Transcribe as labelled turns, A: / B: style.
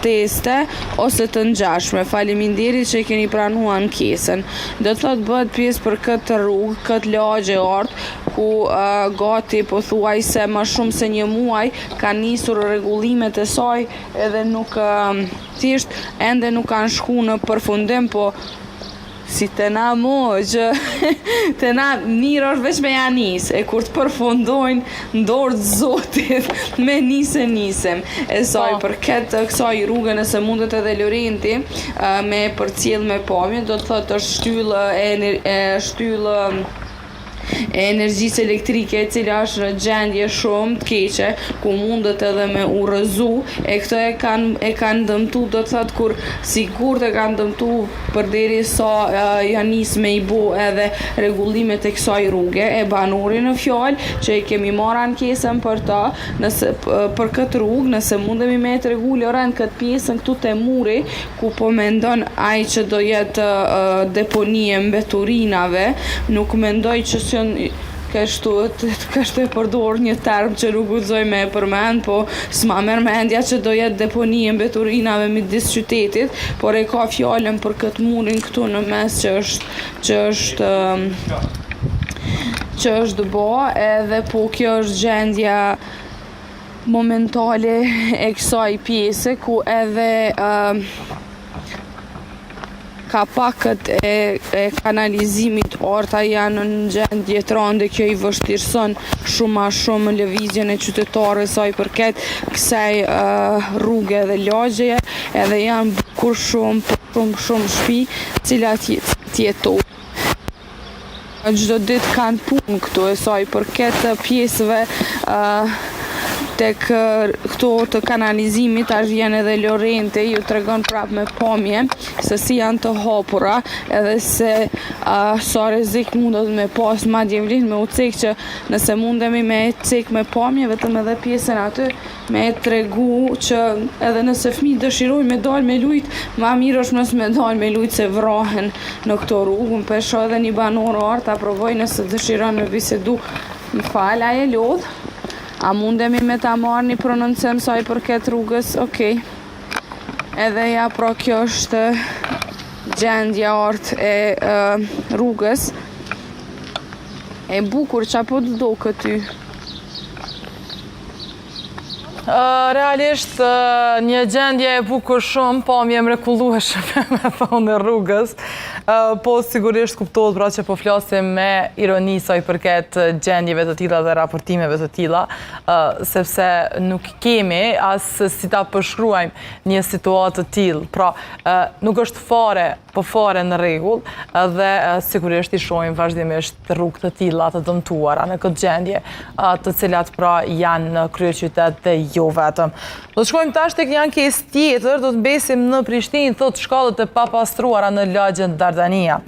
A: proteste ose të ngjashme. Faleminderit që keni pranuar ankesën. Do të thotë bëhet pjesë për këtë rrugë, këtë lagje art, ku gati pothuajse më shumë se një muaj kanë nisur rregullimet e saj edhe nuk thjesht ende nuk kanë shku në përfundim, po si të na që të na mirë është veç me janis, e kur të përfundojnë ndorë të zotit me nisem. E saj për këtë kësaj rrugë nëse mundet edhe Lorenti me përcjell me pamje, do të thotë është shtyllë e energjisë elektrike, e cila është në gjendje shumë të keqe, ku mundet edhe me urrëzu, e këto e kanë dëmtu, do të thotë kur sigurt e kanë dëmtu përderisa janë nis me i bo edhe rregullimet e kësaj rruge. E banori në fjalë që i kemi marrë ankesën për ta, për këtë rrugë, nëse mundemi me tregu Lorent këtë pjesën këtu te muri, ku po mendon ai që do jetë deponi e mbeturinave, nuk mendoj që kështu e përdor një term që nuk guxoj me përmend, po s'ma merr mendja që do jetë deponi e mbeturinave midis qytetit, por e ka fjalën për këtë murin këtu në mes që është bë, edhe po kjo është gjendja momentale e kësaj pjese, ku edhe kapakët e kanalizimit orta janë në gjendje të rënde. Kjo i vështirëson shumë lëvizjen e qytetarëve sa i përket kësaj rruge dhe lagjeje, edhe janë bukur shumë shtëpi cilat jetojnë. Çdo ditë kanë punë këtu, e sa i përket pjesëve tek këto të kanalizimit, tash vjen edhe Lorenti, ju tregon prapë me pamje se si janë të hapura, edhe se sa rrezik mundet me pas, madje vlen me u cek që nëse mundemi me cek me pamje vetëm edhe pjesën aty, me tregu që edhe nëse fëmijët dëshirojnë me dalë me lujt, ma mirë është mos me dalë me lujt se vrahen në këto rrugë. Unë pesho edhe një banor art, provoj nëse dëshiron me bisedu. Më fal, a e lodh? A mundemi me ta marrë një prononcim sa i përket rrugës? Okej. Edhe ja, pra kjo është gjendja art e rrugës. E bukur, qa po të do këty?
B: Realisht një gjendje e bukur shumë, po më mrekullueshme me thonë rrugës, po sigurisht kuptohet pra që po flasim me ironi sa i përket gjendjeve të tilla dhe raportimeve të tilla, sepse nuk kemi as si ta përshkruajmë një situatë të tillë. Pra, nuk është fare në rregull, dhe sigurisht i shohim vazhdimisht rrugë të tilla të dëmtuara në këtë gjendje, të cilat pra janë në kryeqytet dhe jo vetëm. Do të shkojmë tash tek një ankesë tjetër, do të mbesim në Prishtinë, thotë shkallët e papastruara në lagjen Dardania.